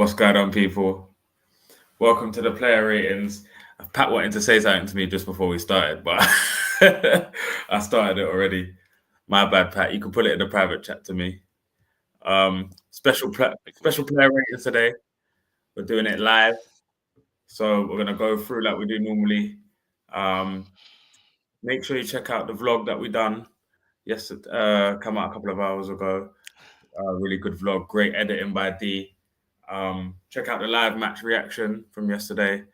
What's going on, people? Welcome to the player ratings. Pat wanted to say something to me just before we started, but I started it already. My bad, Pat. You can put it in the private chat to me. Special player ratings today. We're doing it live, so we're gonna go through like we do normally. Um, Make sure you check out the vlog that we done yesterday. Come out a couple of hours ago. Really good vlog. Great editing by D. Check out the live match reaction from yesterday.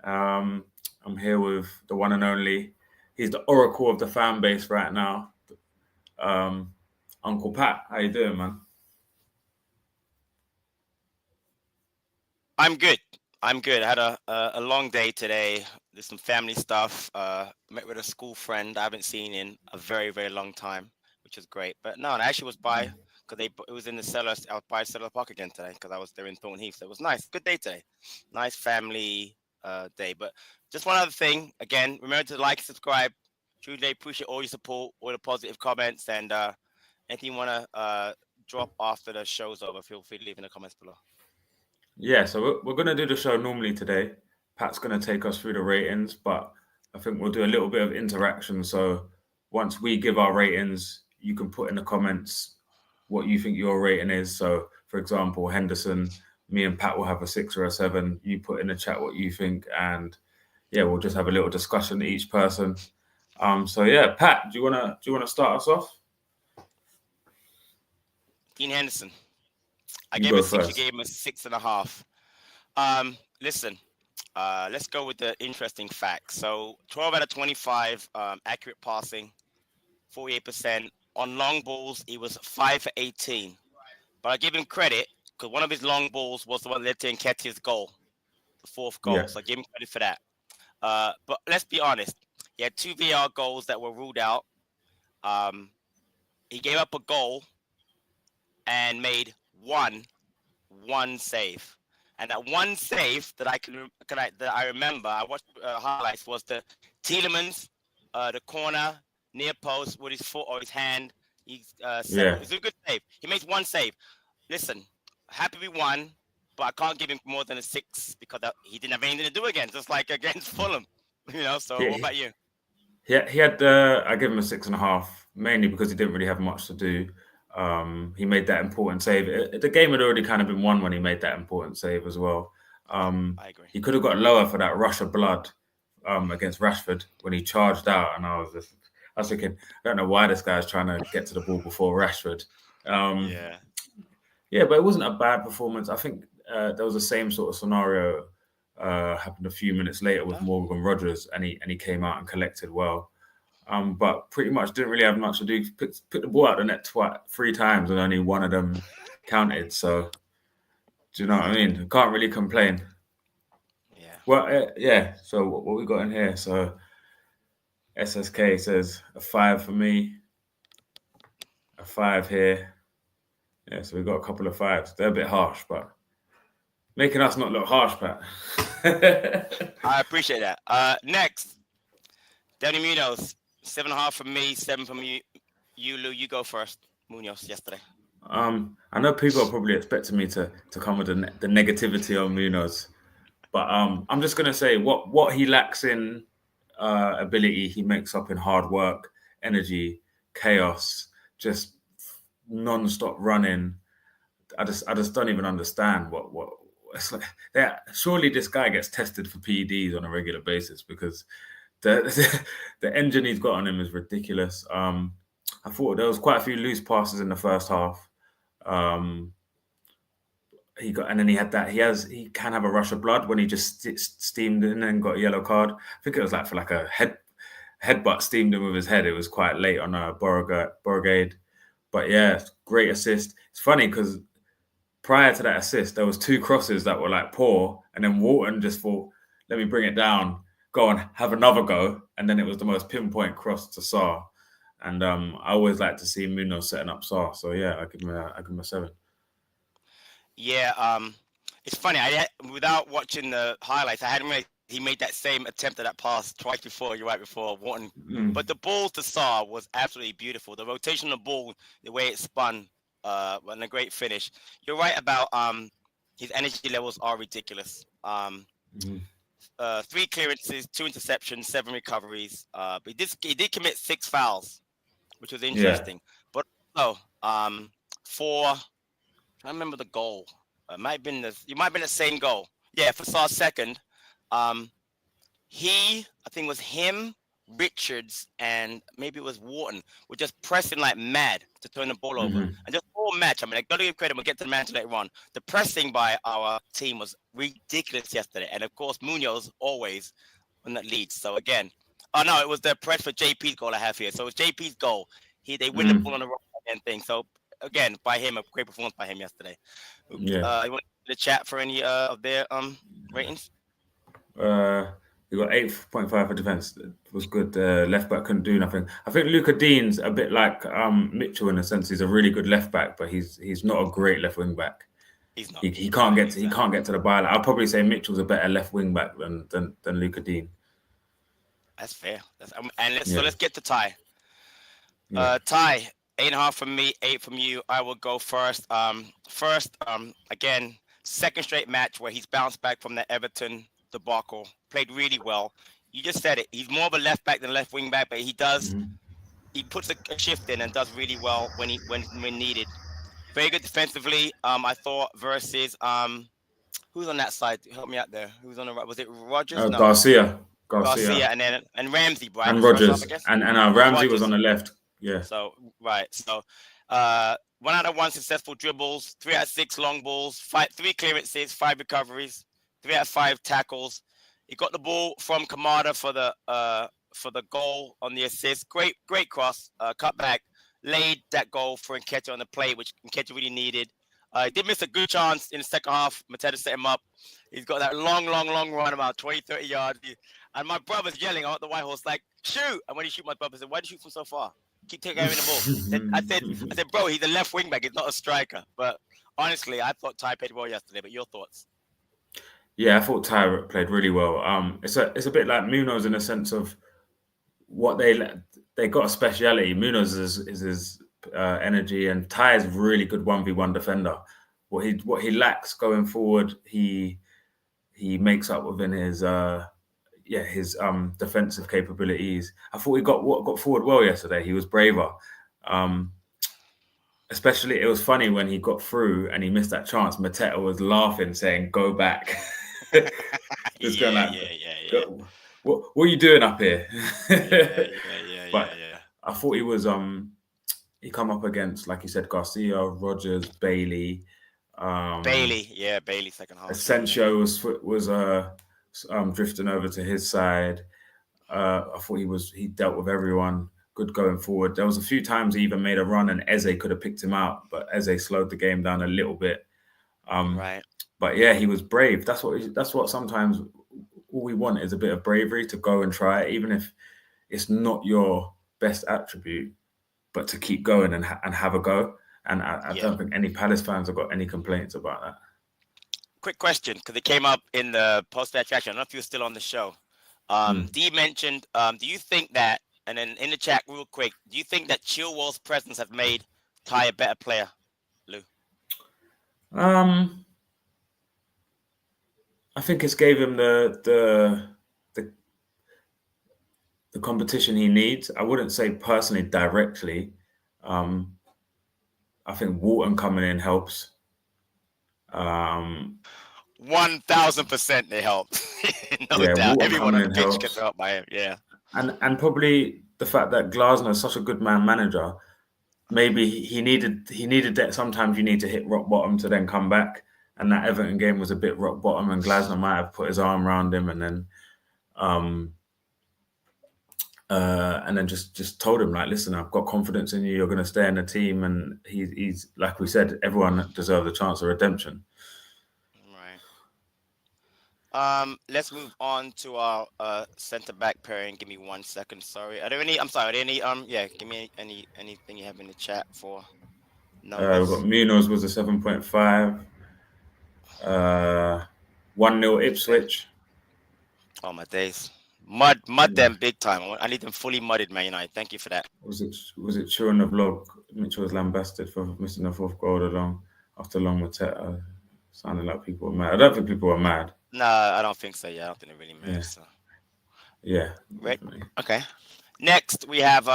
Um, I'm here with the one and only. He's the oracle of the fan base right now. Um, Uncle Pat, how you doing, man? I'm good. I had a long day today. There's some family stuff. Met with a school friend I haven't seen in a very, very long time, which is great. But no, I actually was by because it was in the cellar. I was by Cellar Park again today because I was there in Thornton Heath. So it was nice. Good day today. Nice family day. But just one other thing. Again, remember to like, subscribe. Truly appreciate all your support, all the positive comments, and anything you want to drop after the show's over, feel free to leave in the comments below. Yeah, so we're going to do the show normally today. Pat's going to take us through the ratings, but I think we'll do a little bit of interaction. So once we give our ratings, you can put in the comments what you think your rating is. So, for example, Henderson, me and Pat will have a 6 or a 7. You put in the chat what you think, and yeah, we'll just have a little discussion each person. So yeah, Pat, do you wanna start us off? Dean Henderson. I You gave him go a 6. You first. gave him a 6.5. Listen. Let's go with the interesting facts. So 12 out of 25 accurate passing, 48%. On long balls, he was 5 for 18. But I give him credit because one of his long balls was the one that led to Nketiah's goal, the 4th goal. Yeah. So I give him credit for that. But let's be honest. He had 2 VR goals that were ruled out. He gave up a goal and made one save. And that one save that I remember, I watched highlights, was the Tielemans, the corner near post with his foot or his hand. It's a good save. He makes one save. Listen, happy we won, but I can't give him more than a 6 because he didn't have anything to do again, just like against Fulham. So what about you? He had I give him a 6.5, mainly because he didn't really have much to do. He made that important save. The game had already kind of been won when he made that important save as well. I agree. He could have got lower for that rush of blood against Rashford when he charged out, and I was thinking, I don't know why this guy's trying to get to the ball before Rashford. Yeah, but it wasn't a bad performance. I think there was the same sort of scenario happened a few minutes later with Morgan Rogers, and he came out and collected well. But pretty much didn't really have much to do. Put the ball out the net 3 times, and only one of them counted. So, do you know what I mean? Can't really complain. Yeah. Well, yeah. So what we got in here? So SSK says a 5 for me, a 5 here. Yeah, so we got a couple of 5s. They're a bit harsh, but making us not look harsh, Pat. I appreciate that. Next, Danny Munoz, 7.5 from me, 7 from you. Lou, you go first. Munoz yesterday. I know people are probably expecting me to come with the negativity on Munoz, but I'm just gonna say what he lacks in ability, he makes up in hard work, energy, chaos, just non-stop running. I just don't even understand what it's like. Yeah, surely this guy gets tested for PEDs on a regular basis because the engine he's got on him is ridiculous. I thought there was quite a few loose passes in the first half. He can have a rush of blood when he just steamed in and got a yellow card. I think it was like for like a headbutt steamed him with his head. It was quite late on Borgade. But yeah, great assist. It's funny because prior to that assist, there was 2 crosses that were like poor, and then Wharton just thought, let me bring it down, go on, have another go, and then it was the most pinpoint cross to Sarr. And I always like to see Munoz setting up Sarr. So yeah, I give him a 7. Yeah, it's funny. Without watching the highlights, I hadn't really. He made that same attempt at that pass twice before. You're right, before Wharton. But the ball to Sarr was absolutely beautiful. The rotation of the ball, the way it spun, and a great finish. You're right about His energy levels are ridiculous. Mhm. 3 clearances, 2 interceptions, 7 recoveries. But he did commit 6 fouls, which was Yeah. interesting. But also, for I remember the goal. It might have been the same goal. Yeah, for Sarr's second. Um, I think it was him, Richards, and maybe it was Wharton, were just pressing like mad to turn the ball over. Mhm. And just all match, I mean, I got to give credit. We'll get to the match later on. The pressing by our team was ridiculous yesterday. And of course, Munoz always on that leads. So again, oh no, it was the press for JP's goal I have here. So it was JP's goal. They win the ball on the right hand thing. So again, by him, a great performance by him yesterday. Yeah. You want the chat for any of their ratings? He got 8.5 for defense. It was good. Left back couldn't do nothing. I think Luca Dean's a bit like Mitchell in a sense. He's a really good left back, but he's not a great left wing back. He's not. He can't get to he can't get to the byline. I'll probably say Mitchell's a better left wing back than Luca Dean. That's fair. And Yeah. let's get to Ty. Yeah. Ty, 8.5 from me, 8 from you. I will go first. Again, second straight match where he's bounced back from the Everton debacle. Played really well. You just said it. He's more of a left back than left wing back, but he puts a shift in and does really well when needed. Very good defensively. I thought versus who's on that side? Help me out there. Who's on the right? Was it Rogers? No. Garcia, and Ramsey, right? and First half, Rogers, I guess. and Ramsey Rogers was on the left. Yeah. So right. So 1 out of 1 successful dribbles, 3 out of 6 long balls, 3 clearances, 5 recoveries, 3 out of 5 tackles. He got the ball from Kamada for the goal on the assist. Great cross, cut back, laid that goal for Nketiah on the play, which Nketiah really needed. He did miss a good chance in the second half. Mateta set him up. He's got that long run, about 20, 30 yards. And my brother's yelling out the White Horse, like, shoot! And when he shoot, my brother said, why do you shoot from so far? Keep taking the ball. I said, bro, he's a left wing back. He's not a striker. But honestly, I thought Ty played well yesterday. But your thoughts? Yeah, I thought Ty played really well. It's a bit like Munoz in a sense of what they got a speciality. Munoz is his energy, and Ty is really good 1v1 defender. What he lacks going forward, he makes up within his defensive capabilities. I thought he got forward well yesterday. He was braver. Especially, it was funny when he got through and he missed that chance. Mateta was laughing, saying, "Go back." What are you doing up here? But I thought he was he come up against, like you said, Garcia, Rogers, Bailey. Bailey second half. Asensio was drifting over to his side. I thought he dealt with everyone. Good going forward. There was a few times he even made a run and Eze could have picked him out, but Eze slowed the game down a little bit. Right. But yeah, he was brave. That's what sometimes all we want is a bit of bravery to go and try it, even if it's not your best attribute, but to keep going and have a go. And I don't think any Palace fans have got any complaints about that. Quick question, because it came up in the post-match reaction. I don't know if you're still on the show. Dee mentioned, do you think that, and then in the chat real quick, do you think that Chilwell's presence has made Ty a better player, Lou? I think it's gave him the competition he needs. I wouldn't say personally directly. I think Wharton coming in helps. 1000% they help. No doubt. Wharton Everyone on the pitch helps. gets helped by him. Yeah. And probably the fact that Glasner is such a good man manager, maybe he needed that. Sometimes you need to hit rock bottom to then come back. And that Everton game was a bit rock bottom, and Glasner might have put his arm around him and then just told him, like, listen, I've got confidence in you. You're going to stay in the team. And he's like we said, everyone deserves a chance of redemption. Right. Let's move on to our centre back pairing. Give me 1 second. Sorry. Are there any? I'm sorry. Are there any? Give me anything you have in the chat for. We've got Munoz was a 7.5. 1-0 Ipswich. Oh my days. Mud them big time. I need them fully mudded, Man United. Thank you for that. Was it true in the vlog? Mitchell was lambasted for missing the 4th goal after long Mateta Sounding like people were mad. I don't think people were mad. No, I don't think so. Yeah, I don't think they really Yeah, moved. So, yeah, right. definitely. Okay. Next, we have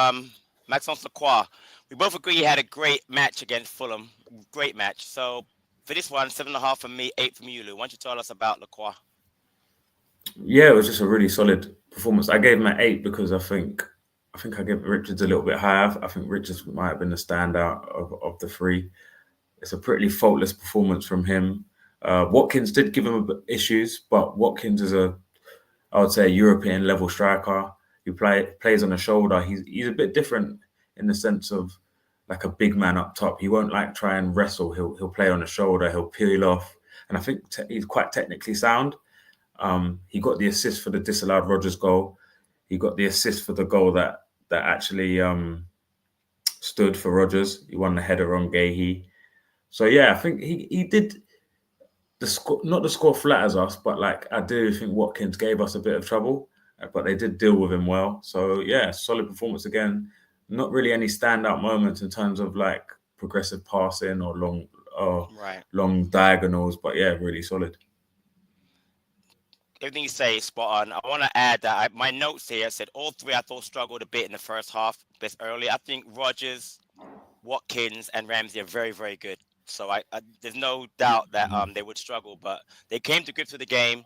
Maxence Lacroix. We both agree he had a great match against Fulham. Great match. So for this one, 7.5 from me, 8 from you, Lou. Why don't you tell us about Lacroix? Yeah, it was just a really solid performance. I gave him an 8 because I think I gave Richards a little bit higher. I think Richards might have been the standout of the three. It's a pretty faultless performance from him. Watkins did give him issues, but Watkins is I would say, a European level striker who plays on the shoulder. He's a bit different in the sense of like a big man up top. He won't like try and wrestle. He'll play on the shoulder. He'll peel off, and I think he's quite technically sound. He got the assist for the disallowed Rodgers goal. He got the assist for the goal that actually stood for Rodgers. He won the header on Guehi. So yeah, I think he did the score, not the score flatters us, but like I do think Watkins gave us a bit of trouble, but they did deal with him well. So yeah, solid performance again. Not really any standout moments in terms of like progressive passing or Right. long diagonals, but yeah, really solid. Everything you say is spot on. I want to add that my notes here said all three I thought struggled a bit in the first half, best early. I think Rodgers, Watkins, and Ramsey are very, very good. So I there's no doubt that they would struggle, but they came to grips with the game.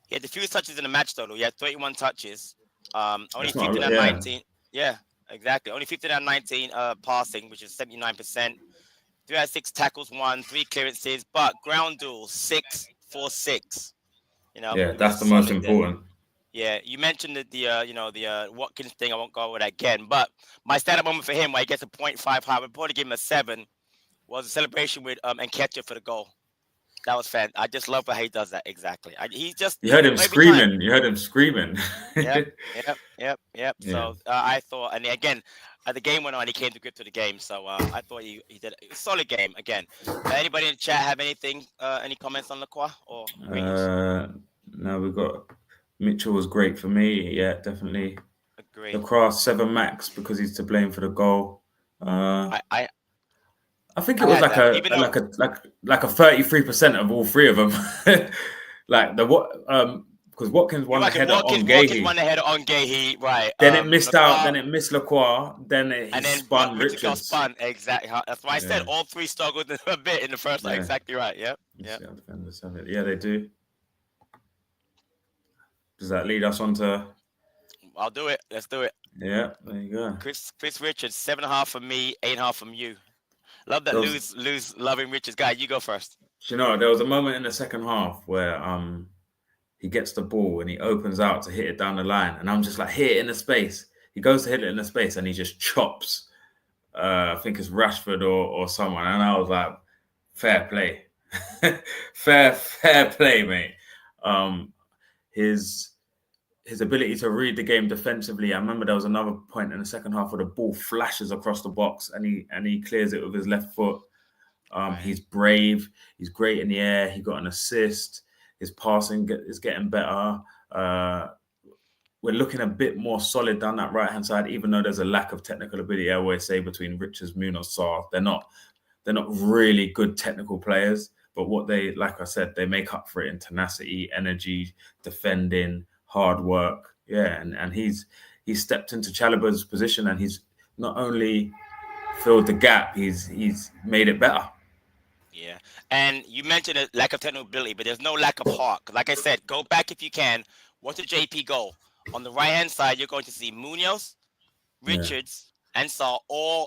He had the fewest touches in the match total. He had 31 touches. Only That's not 15 a, out of yeah, 19. Yeah, exactly. Only 15 out of 19 passing, which is 79%. 3 out of 6 tackles, 1, 3 clearances, but ground duels, 6 for 6. yeah. He was That's the most solid there. important. Yeah, you mentioned that the Watkins thing. I won't go over that again. But my standout moment for him, where he gets a 0.5 high, I would probably give him a 7, was a celebration with Nketiah for the goal. That was fan. I just love how he does that. Exactly. You heard him Every time. screaming. You heard him screaming. Yep, yep. Yeah. So I thought, and again, as the game went on, he came to grips with the game. So I thought he did a solid game again. Anybody in the chat have anything, any comments on Lacroix or ratings? Now we've got Mitchell was great for me. Yeah, definitely. Agree. Lacroix 7 max because he's to blame for the goal. I I, I think it I was had like that. a Even though like a like a 33% of all three of them. Like the what because Watkins you won the reckon header on Watkins won Guehi. the header on Guehi, right? Then it missed out. Lacroix, Then it missed Lacroix. Then he and then spun Richard got Richards. spun. Exactly. That's why I said Yeah, all three struggled a bit in the first. yeah. Exactly right. Yep. Let's Yep. see how defenders have it. Yeah, they do. Does that lead us on to? I'll do it. Let's do it. Yeah, there you go. Chris Richards, 7.5 from me, 8.5 from you. Love that There was, lose loving Richards guy. You go first. there was a moment in the second half where he gets the ball and he opens out to hit it down the line, and I'm just like, hit it in the space. He goes to hit it in the space and he just chops. I think it's Rashford or someone, and I was like, fair play, fair play, mate. Um, his ability to read the game defensively. I remember there was another point in the second half where the ball flashes across the box and he clears it with his left foot. Right. He's brave. He's great in the air. He got an assist. His passing is getting better. We're looking a bit more solid down that right hand side, even though there's a lack of technical ability. I always say between Richards, Munoz, Sarr, they're not really good technical players. But what they, like I said, they make up for it in tenacity, energy, defending, hard work. Yeah, and he's stepped into Chalobah's position and he's not only filled the gap, he's made it better. Yeah. And you mentioned a lack of technical ability, but there's no lack of heart. Like I said, go back if you can. Watch the JP goal. On the right hand side, you're going to see Munoz, Yeah, Richards, and Sarr,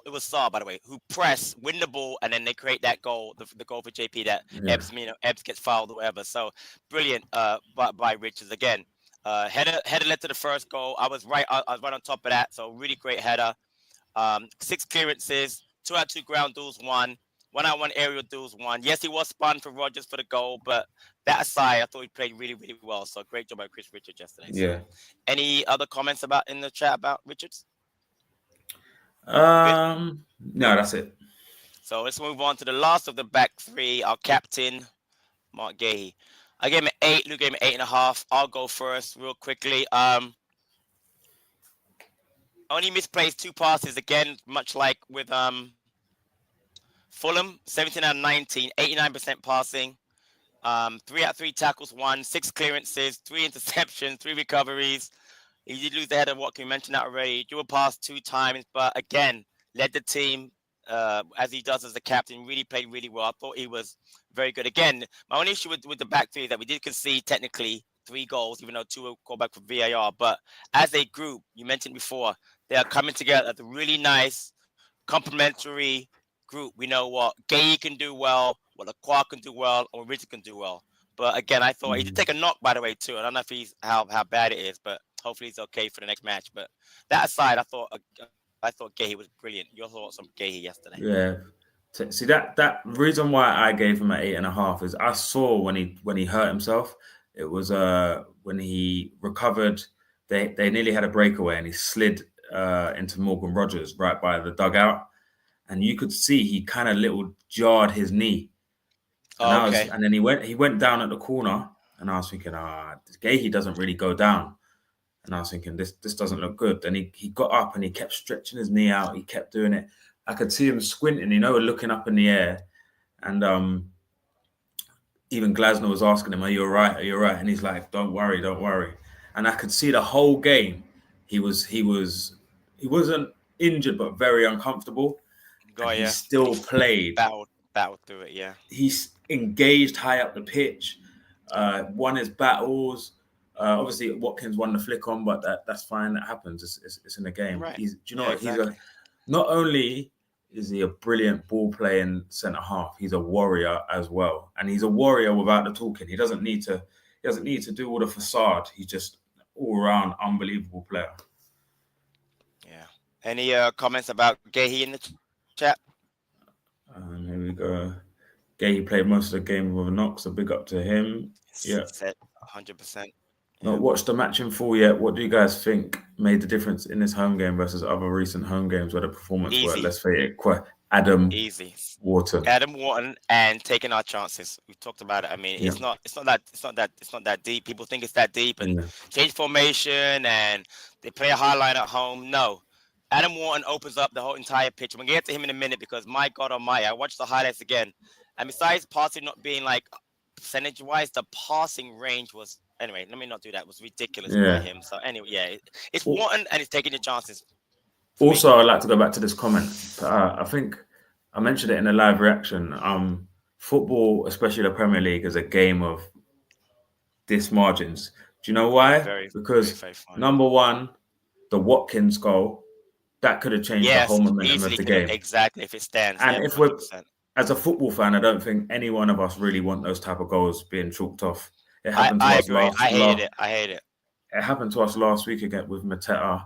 it was Sarr, by the way, who press, win the ball, and then they create that goal, the goal for JP that yeah, Ebbs gets fouled or whatever. So brilliant by Richards again. Header led to the first goal. I was right on top of that. So really great header. 6 clearances, 2 out of 2 ground duels, 1 out of 1 aerial duels, 1. Yes, he was spun for Rodgers for the goal, but that aside, I thought he played really, really well. So great job by Chris Richards yesterday. yeah. So any other comments in the chat about Richards? Good. No, that's it. So let's move on to the last of the back three. Our captain, Mark Guehi. I gave him an 8. Luke gave him an 8.5. I'll go first real quickly. Only misplaced 2 passes again, much like with Fulham, 17 out of 19, 89% passing. 3 out 3 tackles, 6 clearances, 3 interceptions, 3 recoveries. He did lose the header. What can you mention that already? He drew a pass 2 times, but again, led the team as he does as a captain. Really played really well. I thought he was very good. Again, my only issue with the back three is that we did concede technically 3 goals, even though 2 were called back for VAR. But as a group, you mentioned before, they are coming together as a really nice, complementary group. We know what Guehi can do well, what Lacroix can do well, and what Richard can do well. But again, I thought he did take a knock, by the way, too. I don't know if he's how bad it is, but hopefully he's okay for the next match. But that aside, I thought Guehi was brilliant. Your thoughts on Guehi yesterday? Yeah. See that reason why I gave him an 8.5 is I saw when he hurt himself. It was when he recovered. They nearly had a breakaway and he slid into Morgan Rogers right by the dugout, and you could see he kind of little jarred his knee. And and then he went down at the corner, and I was thinking, Guehi doesn't really go down. And I was thinking, this doesn't look good. Then he got up and he kept stretching his knee out. He kept doing it. I could see him squinting, looking up in the air. And even Glasner was asking him, "Are you all right? Are you all right?" And he's like, "Don't worry, don't worry." And I could see the whole game. He wasn't injured, but very uncomfortable. He still played. Battled through it. Yeah. He's engaged high up the pitch. Won his battles. Obviously, Watkins won the flick on, but that's fine. That happens. It's in the game. Right. Exactly. Not only is he a brilliant ball playing centre half, he's a warrior as well, and he's a warrior without the talking. He doesn't need to do all the facade. He's just all around unbelievable player. Yeah. Any comments about Guehi in the chat? Here we go. Guehi played most of the game with a knock, so big up to him. Yeah, 100%. Not watched the match in full yet. What do you guys think made the difference in this home game versus other recent home games where the performance were, let's say it, Adam Wharton and taking our chances. We talked about it. I mean, it's not that deep. People think it's that deep and change formation and they play a high line at home. No. Adam Wharton opens up the whole entire pitch. We'll get to him in a minute because my God almighty, I watched the highlights again. And besides passing not being like percentage-wise, the passing range was anyway, let me not do that. It was ridiculous by him. So anyway, it's Wharton and he's taking the chances. Also, I'd like to go back to this comment. I think I mentioned it in a live reaction. Football, especially the Premier League, is a game of margins. Do you know why? Because number one, the Watkins goal, that could have changed the whole momentum of the game. Exactly, if it stands. And if we're, as a football fan, I don't think any one of us really want those type of goals being chalked off. It happened to us last. I hate it. It happened to us last week again with Mateta.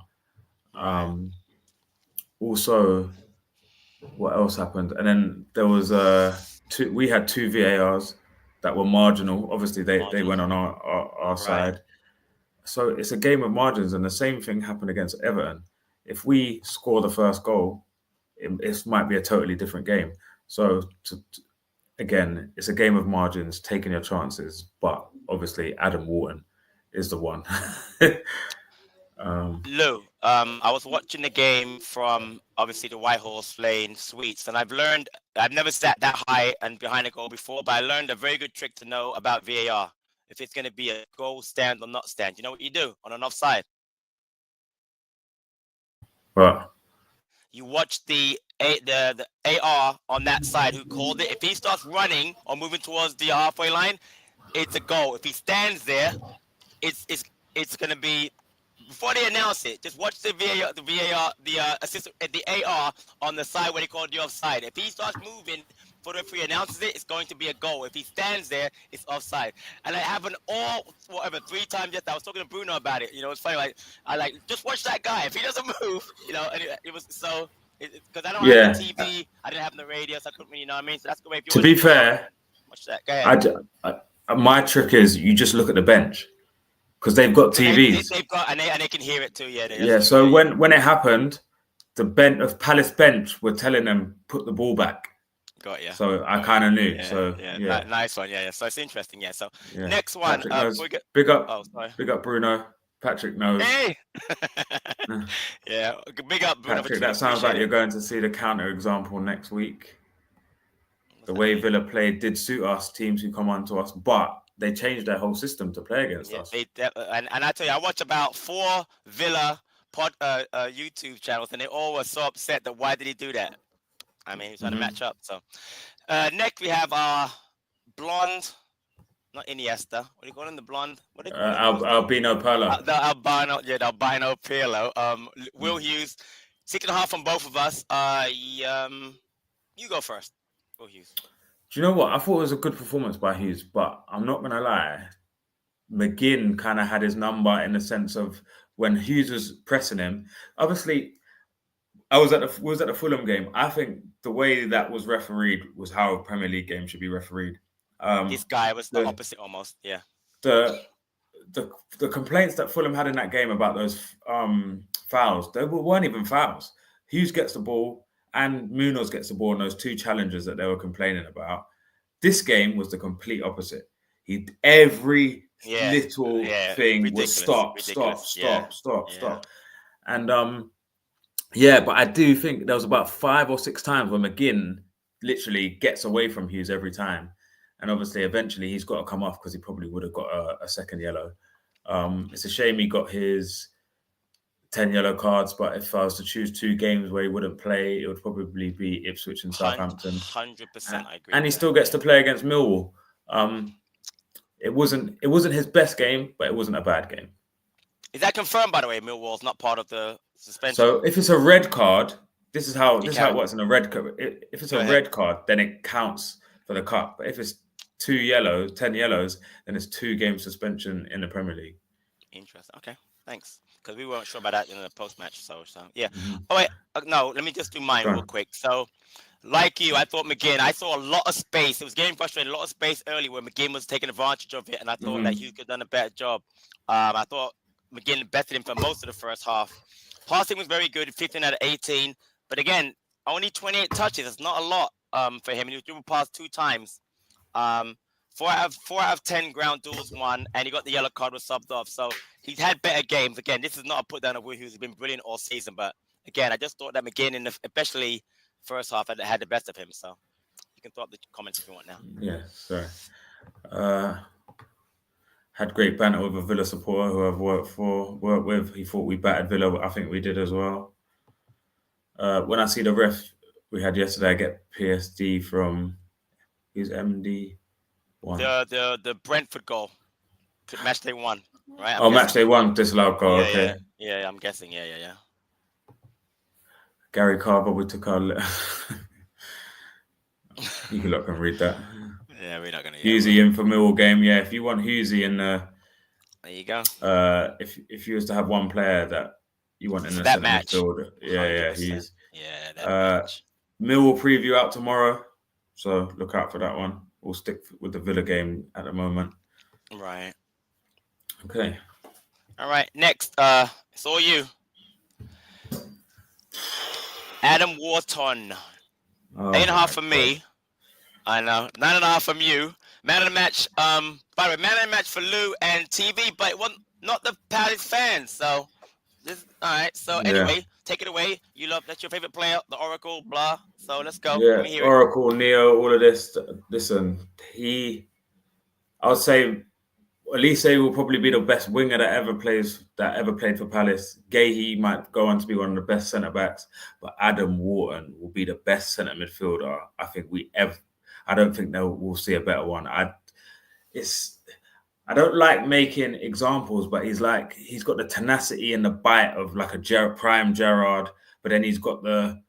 Also, what else happened? And then there was we had 2 VARs that were marginal. Obviously, they went on our side. So it's a game of margins, and the same thing happened against Everton. If we score the first goal, it might be a totally different game. So again, it's a game of margins, taking your chances. But obviously, Adam Wharton is the one. Lou, I was watching the game from obviously the White Horse Lane Suites, and I've never sat that high and behind a goal before, but I learned a very good trick to know about VAR. If it's going to be a goal stand or not stand, you know what you do on an offside? What? You watch the AR on that side who called it. If he starts running or moving towards the halfway line, it's a goal. If he stands there, it's going to be. Before they announce it, just watch the AR on the side where they called the offside. If he starts moving before the referee announces it, it's going to be a goal. If he stands there, it's offside. And it happened 3 times yesterday. I was talking to Bruno about it. It's funny. Just watch that guy. If he doesn't move, and it was so. Because I don't have the TV, I didn't have the radio, so I couldn't really, you know what I mean? So that's the way. To be fair, watch that. Go ahead. My trick is you just look at the bench. Because they've got TVs. They've got, and they can hear it too, So when it happened, the Palace bench were telling them, put the ball back. Got you. So I kind of knew. Nice one. Yeah. So it's interesting. Yeah. So next one. Big up Bruno. Patrick knows. Hey. Yeah. Big up Bruno. Patrick, that sounds like you're going to see the counter example next week. The way Villa played did suit us, teams who come on to us, but they changed their whole system to play against us. And I tell you, I watched about 4 Villa YouTube channels, and they all were so upset that why did he do that? I mean, he's trying to match up. So next we have our blonde, not Iniesta. What do you call him? The blonde? What do you call him? Albino Pirlo. The albino Pirlo. Will Hughes, 6.5 from both of us. You go first, Will Hughes. Do you know what? I thought it was a good performance by Hughes, but I'm not gonna lie. McGinn kind of had his number in the sense of when Hughes was pressing him. Obviously, I was at the Fulham game. I think the way that was refereed was how a Premier League game should be refereed. This guy was the opposite almost. Yeah. The complaints that Fulham had in that game about those fouls, they weren't even fouls. Hughes gets the ball and Munoz gets the ball in those 2 challenges that they were complaining about. This game was the complete opposite. Every little thing was stop. And but I do think there was about 5 or 6 times where McGinn literally gets away from Hughes every time. And obviously, eventually, he's got to come off because he probably would have got a second yellow. It's a shame he got his 10 yellow cards, but if I was to choose 2 games where he wouldn't play, it would probably be Ipswich and Southampton. 100%, I agree. And he still gets to play against Millwall. It wasn't his best game, but it wasn't a bad game. Is that confirmed, by the way? Millwall's not part of the suspension. So if it's a red card, this is how it works in a red card. If it's a red card, then it counts for the cup. But if it's 10 yellows, then it's 2 game suspension in the Premier League. Interesting. Okay, thanks. Because we weren't sure about that in the post-match. So yeah. Oh wait, no. Let me just do mine real quick. So, like you, I thought McGinn. I saw a lot of space. It was getting frustrating. A lot of space early where McGinn was taking advantage of it, and I thought that Hughes could have done a better job. I thought McGinn bettered him for most of the first half. Passing was very good, 15 out of 18. But again, only 28 touches. It's not a lot for him. And he was dribbled past 2 times. 4 out of 10 ground duels won, and he got the yellow card, was subbed off. So he's had better games. Again, this is not a put down of Will Hughes. He's been brilliant all season. But again, I just thought that McGinn, especially first half, had the best of him. So you can throw up the comments if you want now. Yeah, sorry. Had great banter with a Villa supporter who I've worked with. He thought we battered Villa, but I think we did as well. When I see the ref we had yesterday, I get PSD from his MD1. The Brentford goal, match day 1, right? Match day 1, disallowed goal. Okay. Yeah, I'm guessing. Yeah. Gary Carver, we took our. You can look and read that. Yeah, we're not going to. Hughesy in for Millwall game. Yeah, if you want Hughesy in there you go. If you was to have one player that you want in that match, midfield, Hughes. Yeah, that match. Millwall preview out tomorrow, so look out for that one. We'll stick with the Villa game at the moment. Right. Okay. All right. Next, it's all you. Adam Wharton. 8.5 from me. I know. 9.5 from you. Man of the match. By the way, man of the match for Lou and TV, but it wasn't not the Palace fans. So, all right. So anyway, take it away. That's your favorite player, the Oracle, blah. So let's go. Yeah, Oracle, Neo, all of this. Listen, I would say Elise will probably be the best winger that ever played for Palace. Guehi might go on to be one of the best centre backs, but Adam Wharton will be the best centre midfielder I think we ever. I don't think we'll see a better one. I don't like making examples, but he's got the tenacity and the bite of like a prime Gerrard, but then he's got the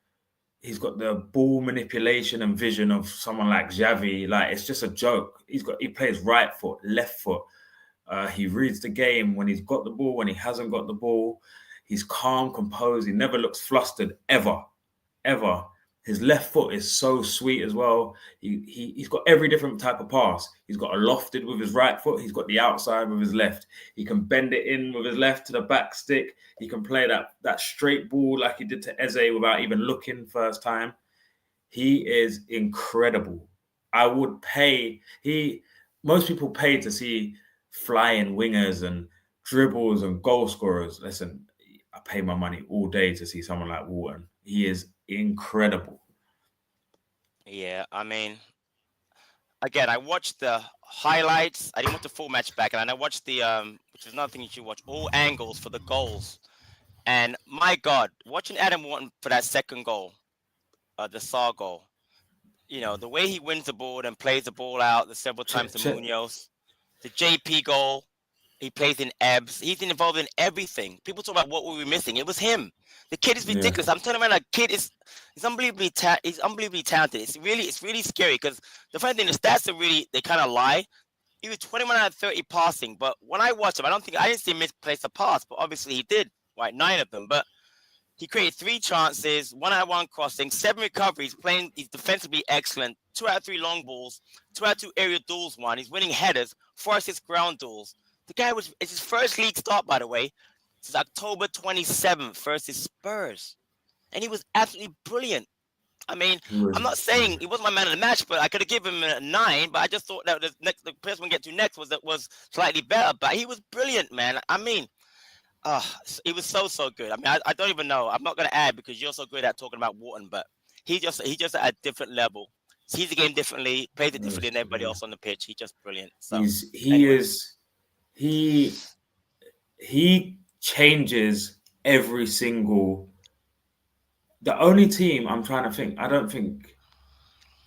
ball manipulation and vision of someone like Xavi. Like, it's just a joke. He plays right foot, left foot. He reads the game when he's got the ball, when he hasn't got the ball. He's calm, composed. He never looks flustered, ever. His left foot is so sweet as well. He's got every different type of pass. He's got a lofted with his right foot. He's got the outside with his left. He can bend it in with his left to the back stick. He can play that straight ball like he did to Eze without even looking first time. He is incredible. I would pay. Most people pay to see flying wingers and dribbles and goal scorers. Listen, I pay my money all day to see someone like Wharton. He is incredible. Yeah, I mean, again, I watched the highlights. I didn't watch the full match back, and I watched the which is another thing you should watch, all angles for the goals. And my God, watching Adam Wharton for that second goal, the Sarr goal, the way he wins the ball and plays the ball out the several times to Munoz, the JP goal, he plays in ebbs. He's involved in everything. People talk about what were we missing. It was him. The kid is ridiculous. I'm telling you, man, he's unbelievably talented. It's really scary because the funny thing, the stats are they kind of lie. He was 21 out of 30 passing, but when I watched him, I didn't see him misplace a pass, but obviously he did, right? 9 of them, but he created 3 chances, 1 out of 1 crossing, 7 recoveries, he's defensively excellent, 2 out of 3 long balls, 2 out of 2 aerial duels won. He's winning headers, 4 assists ground duels. The guy it's his first league start, by the way. This is October 27th versus Spurs. And he was absolutely brilliant. I mean, I'm not saying he wasn't my man of the match, but I could have given him a 9, but I just thought that the person we get to next was slightly better. But he was brilliant, man. I mean, he was so good. I mean, I don't even know. I'm not going to add because you're so good at talking about Wharton, but he just at a different level. Sees the game differently, plays it differently than everybody else on the pitch. He's just brilliant. So he changes every single. The only team I'm trying to think, I don't think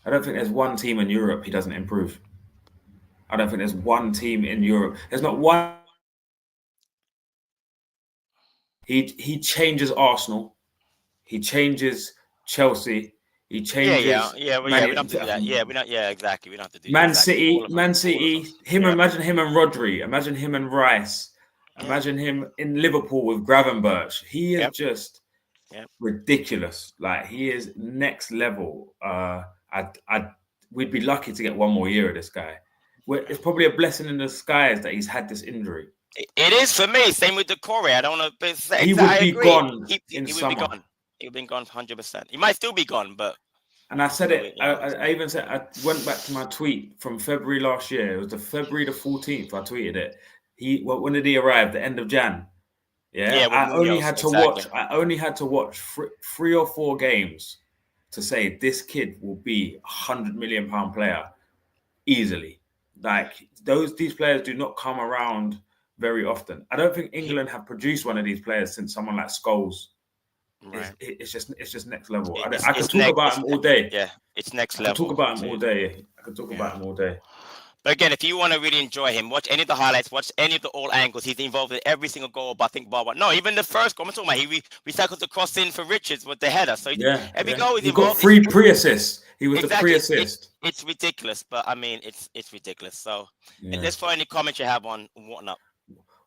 there's one team in Europe he doesn't improve. I don't think there's one team in Europe. There's not one. He changes Arsenal. He changes Chelsea. He changes. We don't have to do that. Exactly. We don't have to do Man City. Imagine him and Rodri. Imagine him and Rice. Imagine him in Liverpool with Gravenberch. He is just ridiculous. Like, he is next level. We'd be lucky to get one more year of this guy. It's probably a blessing in disguise that he's had this injury. It is for me. Same with Decore. I don't know if he would be gone in summer. He would be gone. He would be gone 100%. He might still be gone, but. And I said it. I even said, I went back to my tweet from February last year. It was the February the 14th. I tweeted it. When did he arrive? The end of Jan. Yeah. I only had to watch 3 or 4 games to say this kid will be £100 million player easily. Like, these players do not come around very often. I don't think England have produced one of these players since someone like Scholes. Right. It's just next level. I could talk about him all day. Yeah, it's next level. I could talk about him all day. But again, if you want to really enjoy him, watch any of the highlights, watch any of the all angles. He's involved in every single goal, but I think bar one. No, even the first goal I'm talking about, he recycles the cross in for Richards with the header. So every goal he's involved. He got 3 pre-assists. He was the pre-assist. It's ridiculous, but I mean, it's ridiculous. So let's find any comments you have on Wharton up.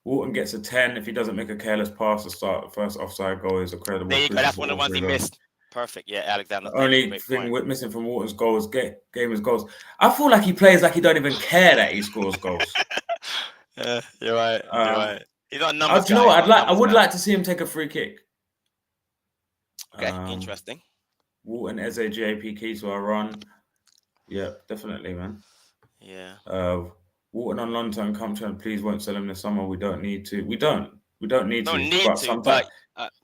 Wharton gets a 10 if he doesn't make a careless pass to start. The first offside goal is incredible. There you go. That's one of the ones he missed. Perfect. Yeah, Alexander. The only thing we're missing from Wharton's goals, game is goals. I feel like he plays like he don't even care that he scores goals. You're right. He's not a numbers guy. You know what? I would like to see him take a free kick. Okay, interesting. Wharton, Eze, JP, key to our run. Yeah, definitely, man. Yeah. Wharton on long term contract, please won't sell him this summer. We don't need to. We don't need to. But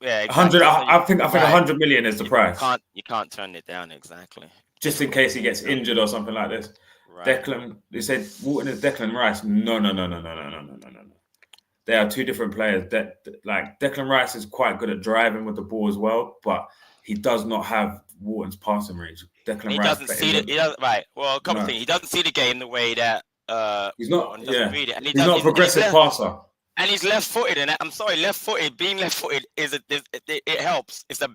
exactly. 100. I think 100 million is the price. You can't turn it down exactly. Just in case he gets injured or something like this. Right. Declan. They said Wharton is Declan Rice. No. They are 2 different players. Like, Declan Rice is quite good at driving with the ball as well, but he does not have Wharton's passing range. He doesn't see it. Right. Well, a couple of things. He doesn't see the game the way that. He's not. Read it. And he's not a progressive passer. And he's left-footed, and I'm sorry, being left-footed it helps. It's a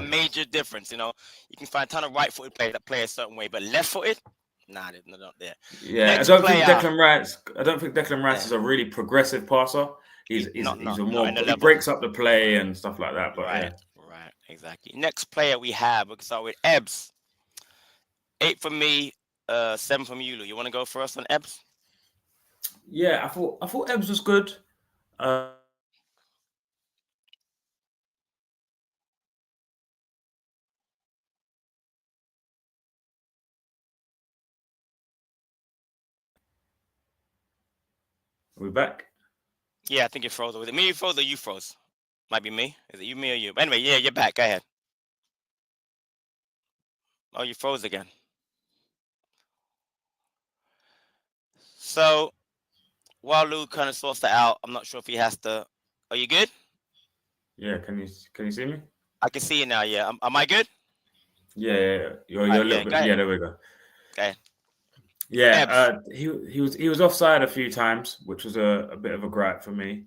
major difference. You can find a ton of right-footed players that play a certain way, but left-footed, nah, they're not there. Yeah, I don't think Declan Rice is a really progressive passer. He's he breaks up the play and stuff like that. But right, exactly. Next player we have, we can start with Ebbs. 8 from me. 7 from you, Lou. You want to go first on Ebbs? Yeah, I thought Ebbs was good. Are we back? Yeah, I think you froze. Was it me you froze or you froze? Might be me. Is it you, me, or you? Anyway, yeah, you're back. Go ahead. Oh, you froze again. So while Lou kind of sorts that out, I'm not sure if he has to. Are you good? Yeah, can you see me? I can see you now. Yeah. Am I good? Yeah. You're All a right. little Yeah. Go bit. ahead. Yeah, there we go. Okay. Yeah, Ebs. he was offside a few times, which was a bit of a gripe for me.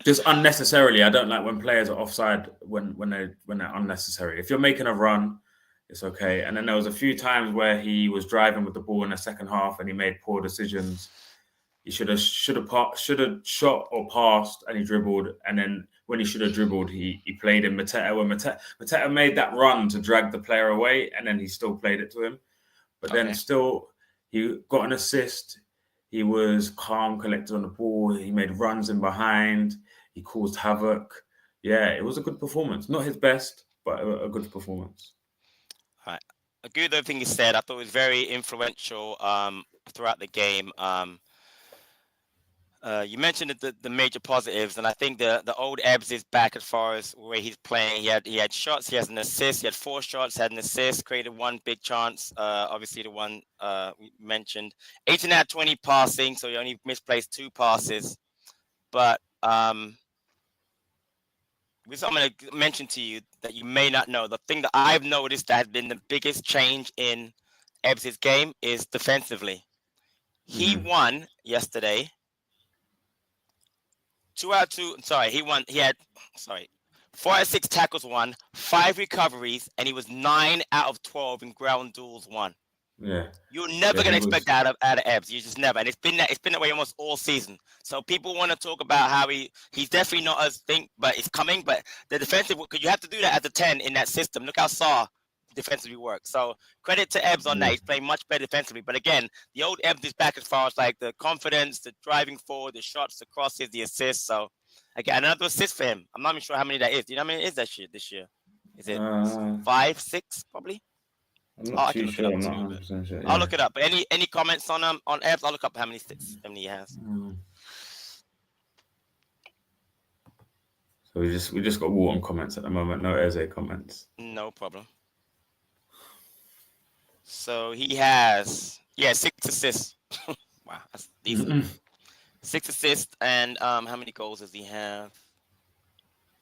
Just unnecessarily. I don't like when players are offside when they're unnecessary. If you're making a run, it's okay. And then there was a few times where he was driving with the ball in the second half and he made poor decisions. He should have shot or passed, and he dribbled. And then when he should have dribbled, he played in Mateta. When Mateta made that run to drag the player away, and then he still played it to him. But then Okay. still, he got an assist. He was calm, collected on the ball. He made runs in behind. He caused havoc. Yeah, it was a good performance. Not his best, but a good performance. All right. A good other thing he said, I thought was very influential throughout the game. You mentioned the major positives, and I think the old Ebbs is back as far as where he's playing. He had shots, he has an assist, he had 4 shots, had an assist, created 1 big chance. Obviously the one we mentioned. 18 out of 20 passing, so he only misplaced 2 passes. But this I'm going to mention to you that you may not know. The thing that I've noticed that has been the biggest change in Ebbs' game is defensively. He won yesterday. 2 out of 2. Sorry, he had 4 out of 6 tackles won, 5 recoveries, and he was 9 out of 12 in ground duels won. Yeah. You're never gonna expect that out of Ebbs. You just never. And it's been that way almost all season. So people want to talk about how he's definitely not as think, but it's coming. But the defensive, because you have to do that as a 10 in that system. Look how Sarr defensively works. So credit to Ebbs on that. He's playing much better defensively. But again, the old Ebbs is back as far as like the confidence, the driving forward, the shots, the crosses, the assists. So again, another assist for him. I'm not even sure how many that is. Do you know how many it is that shit this year? Is it 5, 6 probably? I'm not too sure. I'm not 100% sure. I'll look it up. But any comments on Ebbs? I'll look up how many he has. So we just got Wharton comments at the moment. No Eze comments. No problem. So he has 6 assists. Wow, that's decent. 6 assists, and how many goals does he have?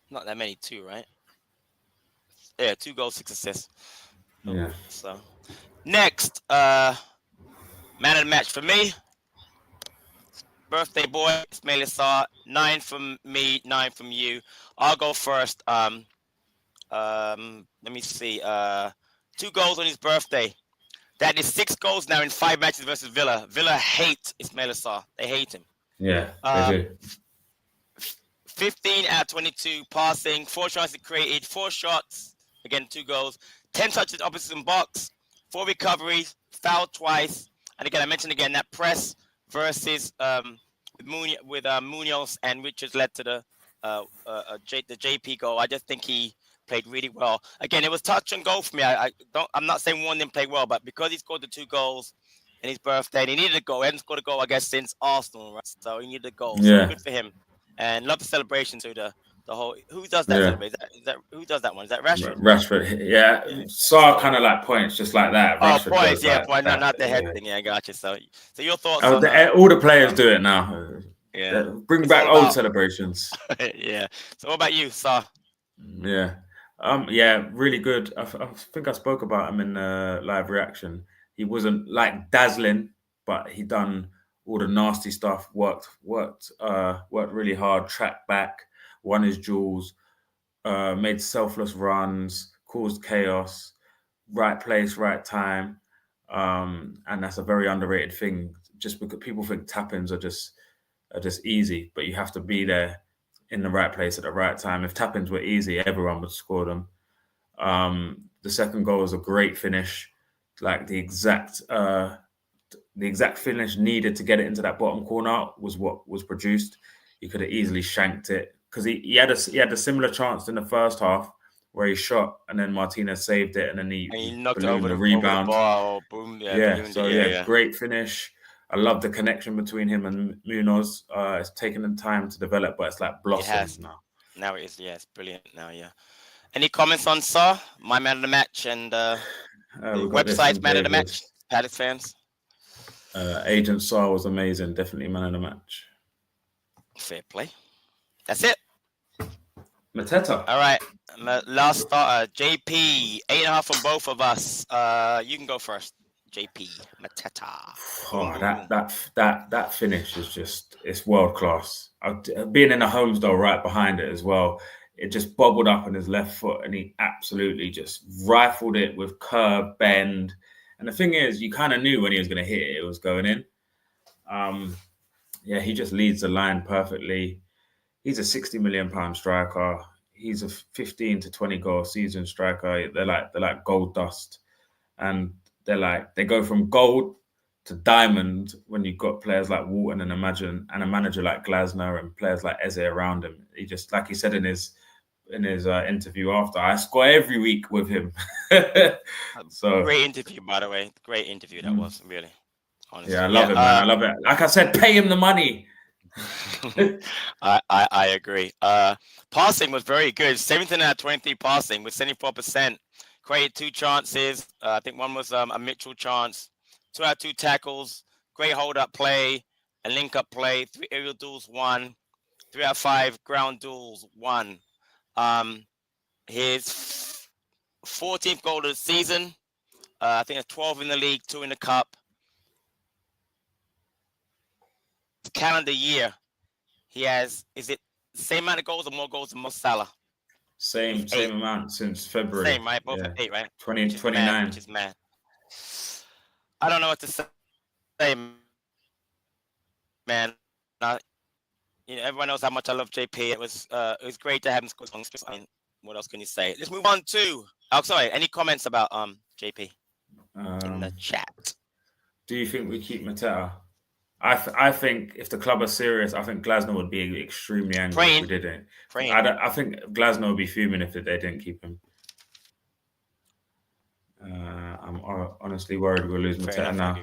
Not that many, 2, right? Yeah, 2 goals, 6 assists. Yeah. So next, man of the match for me. Birthday boy, Ismail Sarr. 9 from me, 9 from you. I'll go first. Let me see. 2 goals on his birthday. That is 6 goals now in 5 matches versus Villa. Villa hate Ismail Sarr. They hate him. Yeah, they do. 15 out of 22 passing, 4 shots created, 4 shots, again 2 goals, 10 touches opposite box, 4 recoveries, fouled twice, and again I mentioned again that press versus with Munoz and Richards led to the JP goal. I just think he played really well. Again, it was touch and goal for me. I'm not saying one didn't play well, but because he scored the 2 goals in his birthday, and he needed a goal. He hadn't scored a goal, I guess, since Arsenal, right? So he needed a goal. Yeah. So good for him. And love the celebration to the whole. Who does that celebration? Is that who does that one? Is that Rashford? Rashford, yeah. Sarr kind of like points just like that. Rashford points, like not the head thing. Yeah, gotcha. So your thoughts on all the players do it now. Yeah, bring back old celebrations. Yeah. So what about you, Sarr? Yeah. Yeah, really good. I think I spoke about him in the live reaction. He wasn't like dazzling, but he done all the nasty stuff. Worked really hard. Tracked back, won his duels, made selfless runs, caused chaos. Right place, right time, and that's a very underrated thing. Just because people think tap-ins are just easy, but you have to be there in the right place at the right time. If tap-ins were easy, everyone would score them. The second goal was a great finish, like the exact finish needed to get it into that bottom corner was what was produced. He could have easily shanked it because he had a similar chance in the first half where he shot and then Martinez saved it and then he knocked it over the rebound. Bar, boom, great finish. I love the connection between him and Munoz. It's taken them time to develop, but it's like blossoms now. Now it is, it's brilliant now, Any comments on Sarr, my man of the match, and the website's man of the match, Palace fans? Agent Sarr was amazing. Definitely man of the match. Fair play. That's it. Mateta. All right. Last starter, JP. 8.5 from both of us. You can go first. JP Mateta. Boom, Oh, boom, boom. that finish is just, it's world class. Being in the home though, right behind it as well, it just bobbled up on his left foot, and he absolutely just rifled it with curve, bend. And the thing is, you kind of knew when he was going to hit it, it was going in. Yeah, he just leads the line perfectly. He's a £60 million striker. He's a 15 to 20 goal season striker. They're like gold dust, and they go from gold to diamond when you've got players like Wharton and a manager like Glasner and players like Eze around him. He just, like he said in his interview after, I score every week with him. So great interview, by the way. Great interview that was, really. Honestly. Yeah, I love it, man. I love it. Like I said, pay him the money. I agree. Passing was very good. 17 out of 23 passing with 74%. Created 2 chances. I think one was a Mitchell chance. 2 out of 2 tackles. Great hold-up play. A link-up play. 3 aerial duels, 1. 3 out of 5 ground duels, 1. His 14th goal of the season. I think it's 12 in the league, 2 in the cup. Calendar year, he has, is it the same amount of goals or more goals than Mo Salah? Same amount since February. Same, right? Both 8, right? 29. Which is mad. I don't know what to say, man. Everyone knows how much I love JP. It was great to have him score. I mean, what else can you say? Let's move on to. Oh, sorry. Any comments about JP in the chat? Do you think we keep Mateta? I think if the club are serious, I think Glasner would be extremely angry if we didn't. I think Glasner would be fuming if they didn't keep him. I'm honestly worried we'll lose Mateta now.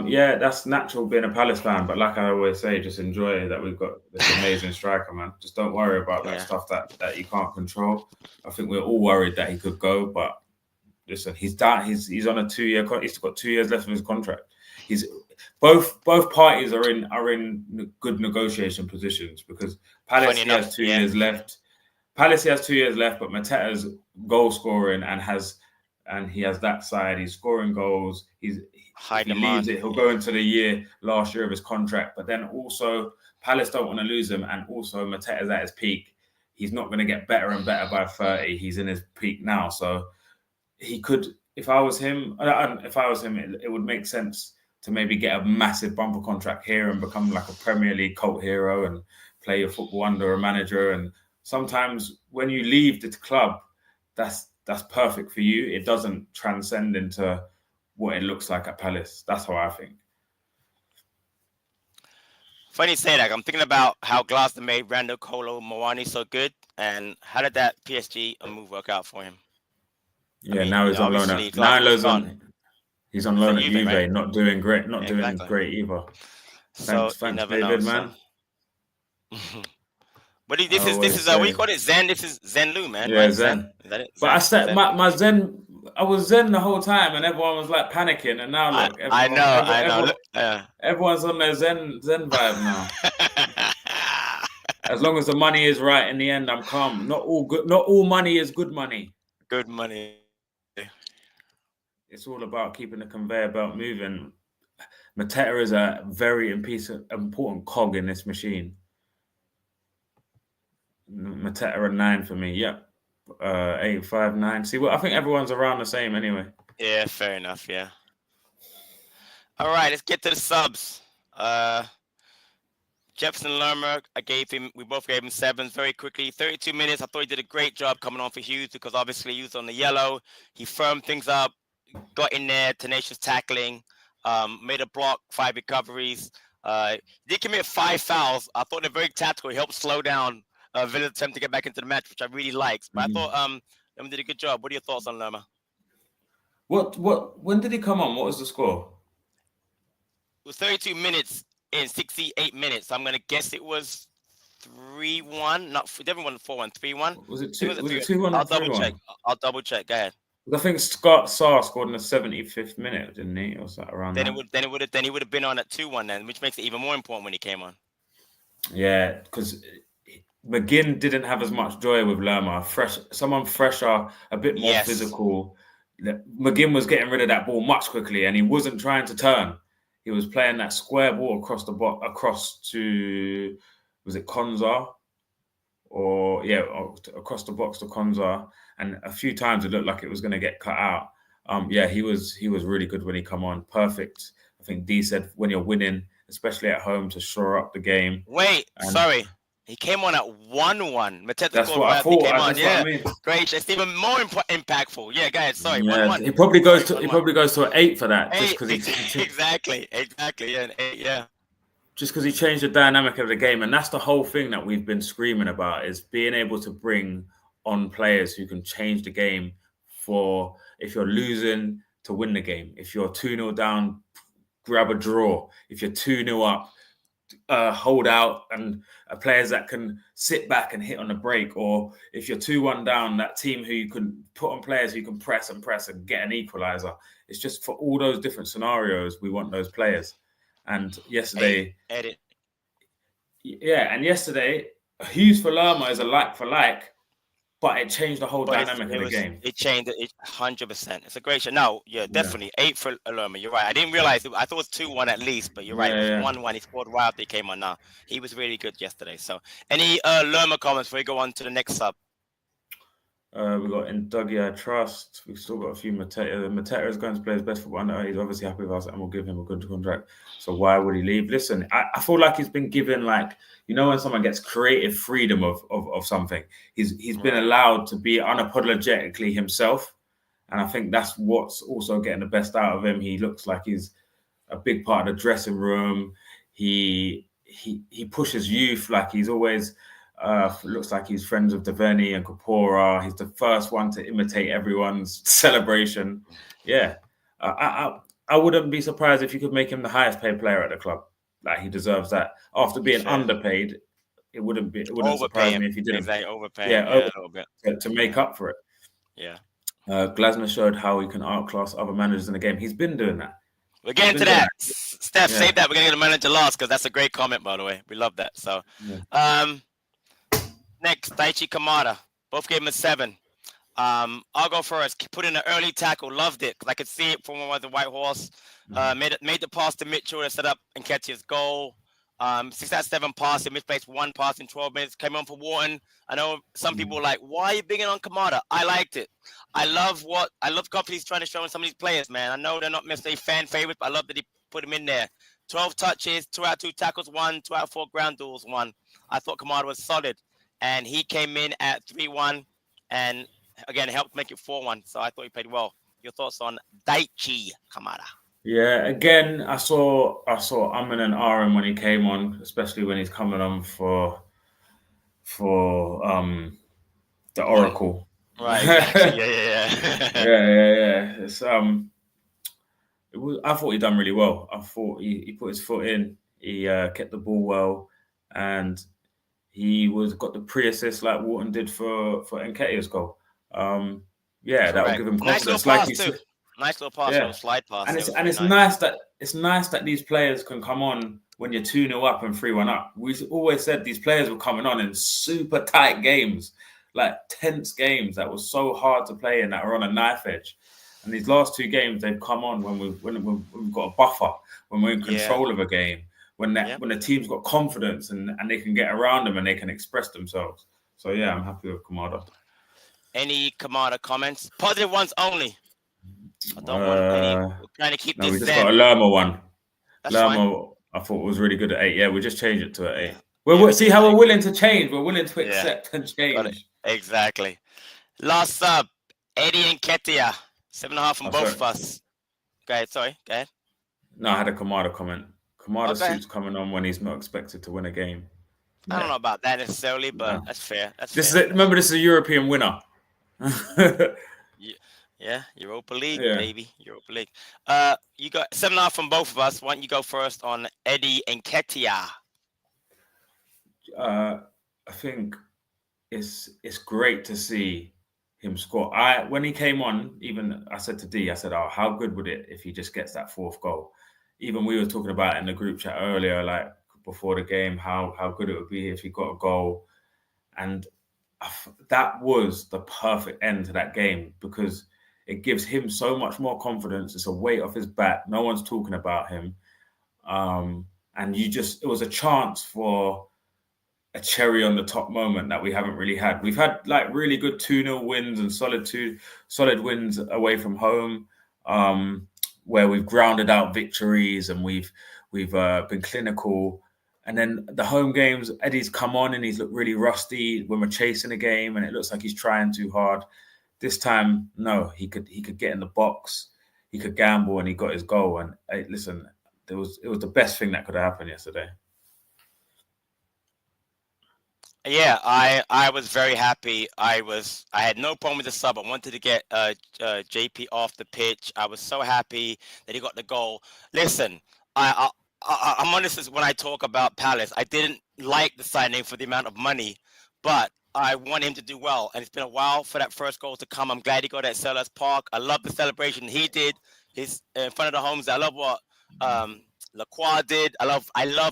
Yeah, that's natural being a Palace fan, but like I always say, just enjoy that we've got this amazing striker, man. Just don't worry about that stuff that you can't control. I think we're all worried that he could go, but listen, he's done. He's on a 2-year. He's got 2 years left of his contract. He's both parties are in good negotiation positions because Palace has 2 years left. Palace has 2 years left, but Mateta's goal scoring and he has that side. He's scoring goals. If he leaves it, he'll go into the last year of his contract. But then also Palace don't want to lose him, and also Mateta's at his peak. He's not going to get better and better by 30. He's in his peak now, so he could. If I was him, it would make sense to maybe get a massive bumper contract here and become like a Premier League cult hero and play your football under a manager. And sometimes when you leave the club, that's perfect for you. It doesn't transcend into what it looks like at Palace. That's how I think. Funny you say that. I'm thinking about how Glasner made Rando Kolo Moani so good, and how did that PSG move work out for him? Yeah, now he's on loan. He's on loan at Juve, right? Not doing great. Doing great either. Thanks, David, man. But this is what you call it? Zen. This is Zen Lu, man. Yeah, right? Zen. Is that it? But I said my Zen. I was Zen the whole time, and everyone was like panicking. And now look, I know. Everyone's on their Zen vibe now. As long as the money is right in the end, I'm calm. Not all money is good money. Good money. It's all about keeping the conveyor belt moving. Mateta is a very important cog in this machine. Mateta a 9 for me. Yep. 8, 5, 9. See, I think everyone's around the same anyway. Yeah, fair enough. Yeah. All right, let's get to the subs. Jefferson Lerma, we both gave him 7s very quickly. 32 minutes. I thought he did a great job coming on for Hughes because obviously he was on the yellow. He firmed things up, got in there, tenacious tackling, made a block, 5 recoveries. He did commit 5 fouls. I thought they're very tactical. He helped slow down Villa's attempt to get back into the match, which I really liked. But I thought Lerma did a good job. What are your thoughts on Lerma? When did he come on? What was the score? It was 32 minutes in 68 minutes. So I'm going to guess it was 3-1. Not definitely wasn't 4-1. 3-1. Was it 2-1? I'll double check. Go ahead. I think Scott Sarr scored in the 75th minute, didn't he? Or something around Then that. he would have been on at 2-1 then, which makes it even more important when he came on. Yeah, because McGinn didn't have as much joy with Lerma. Someone fresher, a bit more physical. McGinn was getting rid of that ball much quickly, and he wasn't trying to turn. He was playing that square ball across to, was it Konza? Across the box to Konza, and a few times it looked like it was going to get cut out. He was really good when he come on. Perfect. I think D said when you're winning, especially at home, to shore up the game. Sorry. He came on at 1-1. Mateta That's scored what I right after he thought. came on. That's what I mean. Great. It's even more impactful. Yeah, go ahead. Sorry, Yeah, 1-1. he probably goes to an 8 for that, just because exactly. Yeah, an 8. Yeah. Just because he changed the dynamic of the game, and that's the whole thing that we've been screaming about, is being able to bring on players who can change the game for if you're losing, to win the game. If you're 2-0 down, grab a draw. If you're 2-0 up, hold out, and players that can sit back and hit on the break. Or if you're 2-1 down, that team who you can put on players who can press and get an equaliser. It's just for all those different scenarios, we want those players. And yesterday, yesterday, Hughes for Lerma is a like for like, but it changed the whole dynamic of the game. It changed it 100%. It's a great show. No, definitely 8 for Lerma. You're right. I didn't realize I thought it was 2-1 at least, but you're right. It was 1-1. He scored right after he came on. Now he was really good yesterday. So, any Lerma comments before we go on to the next sub? We got Nketiah, trust. We've still got a few Mateta. Mateta is going to play his best football. He's obviously happy with us, and we'll give him a good contract. So why would he leave? Listen, I feel like he's been given, like, when someone gets creative freedom of something, he's been allowed to be unapologetically himself, and I think that's what's also getting the best out of him. He looks like he's a big part of the dressing room. He pushes youth, like he's always. Looks like he's friends with Deverny and Kapora. He's the first one to imitate everyone's celebration. Yeah, I wouldn't be surprised if you could make him the highest paid player at the club. Like, he deserves that. After being underpaid, it wouldn't surprise me if he didn't. Exactly, overpay. Yeah, a little bit to make up for it. Yeah. Glasner showed how he can outclass other managers in the game. He's been doing that. We're getting to that. Steph, save that. We're going to get a manager last, because that's a great comment, by the way. We love that. So, next, Daichi Kamada. Both gave him a 7. I'll go first. Put in an early tackle. Loved it, because I could see it from one of the White Horse. Made the pass to Mitchell to set up Nketiah's goal. 6 out of 7 passes. Misplaced 1 pass in 12 minutes. Came on for Wharton. I know some people were like, why are you bigging on Kamada? I liked it. I love companies trying to show in some of these players, man. I know they're not necessarily fan favorites, but I love that he put him in there. 12 touches, 2 out of 2 tackles, 1, 2 out of 4 ground duels, 1. I thought Kamada was solid. And he came in at 3-1 and, again, helped make it 4-1. So I thought he played well. Your thoughts on Daichi Kamada? Yeah, again, I saw Amin and Aaron when he came on, especially when he's coming on for the Oracle. Right, exactly. Yeah. It's, I thought he done really well. I thought he put his foot in. He kept the ball well, and he got the pre-assist like Wharton did for Nketiah's goal. That will give him confidence. Nice little pass, slide pass. And it's nice that these players can come on when you're 2-0 up and 3-1 up. We've always said these players were coming on in super tight games, like tense games that was so hard to play in, that were on a knife edge. And these last 2 games, they've come on when we've got a buffer, when we're in control of a game. When the team's got confidence and they can get around them and they can express themselves. So, yeah, I'm happy with Kamada. Any Kamada comments? Positive ones only. I don't want any. We're trying to keep this. We just got a Lerma one. That's Lerma, fine. I thought was really good at 8. Yeah, we just changed it to an 8. We'll see how we're willing to change. We're willing to accept and change. Exactly. Last sub, Eddie Nketiah. 7.5 from both of us. Go ahead. No, I had a Kamada comment. Kamada suits coming on when he's not expected to win a game. I don't know about that necessarily, but that's fair. Remember, this is a European winner. Yeah, Europa League, baby. Europa League. You got 7.5 from both of us. Why don't you go first on Eddie Nketiah? I think it's great to see him score. When he came on, even I said to D, I said, "Oh, how good would it if he just gets that fourth goal?" Even we were talking about it in the group chat earlier, like before the game, how good it would be if he got a goal, and that was the perfect end to that game because it gives him so much more confidence. It's a weight off his back. No one's talking about him, and it was a chance for a cherry on the top moment that we haven't really had. We've had like really good 2-0 wins and solid wins away from home, where we've grounded out victories and we've been clinical. And then the home games, Eddie's come on and he's looked really rusty when we're chasing a game, and it looks like he's trying too hard. This time, no, he could get in the box, he could gamble, and he got his goal. And listen, it was the best thing that could have happened yesterday. Yeah, I was very happy. I had no problem with the sub. I wanted to get JP off the pitch. I was so happy that he got the goal. Listen, I'm honest when I talk about Palace. I didn't like the signing for the amount of money, but I want him to do well. And it's been a while for that first goal to come. I'm glad he got at Selhurst Park. I love the celebration he did. His in front of the homes. I love what Lacroix did. I love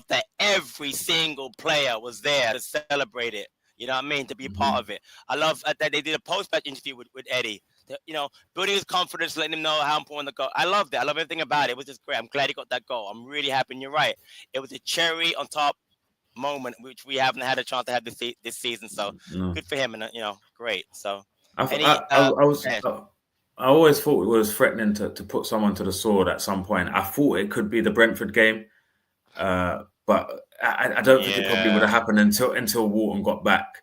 that every single player was there to celebrate it. You know what I mean? To be a part of it. I love that they did a post-match interview with Eddie. Building his confidence, letting him know how important the goal. I love that. I love everything about it. It was just great. I'm glad he got that goal. I'm really happy. And you're right. It was a cherry on top moment, which we haven't had a chance to have this season. So good for him. And great. So I always thought we was threatening to put someone to the sword at some point. I thought it could be the Brentford game, but I don't think it probably would have happened until Wharton got back.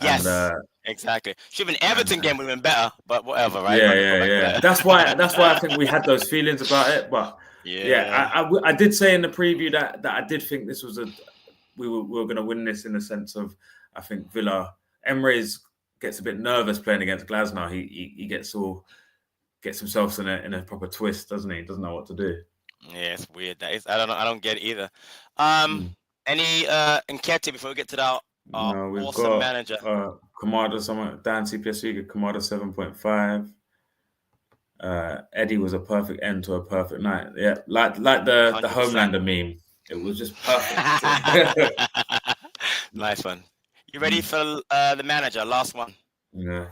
Yes, exactly. Should have been Everton game would have been better, but whatever, right? Yeah. That's why I think we had those feelings about it. But I did say in the preview that I did think this was we were going to win this in the sense of I think Villa. Emre's gets a bit nervous playing against Glasner. He gets himself in a proper twist, doesn't he? He doesn't know what to do. Yeah, it's weird. That is, I don't know. I don't get it either. Any Nketiah before we get to that we've awesome got, manager? Kamada, Dan CPSU, Kamada 7.5. Eddie was a perfect end to a perfect night. Yeah, like the 100%. Homelander meme. It was just perfect. Nice one. You ready for the manager? Last one. Yeah.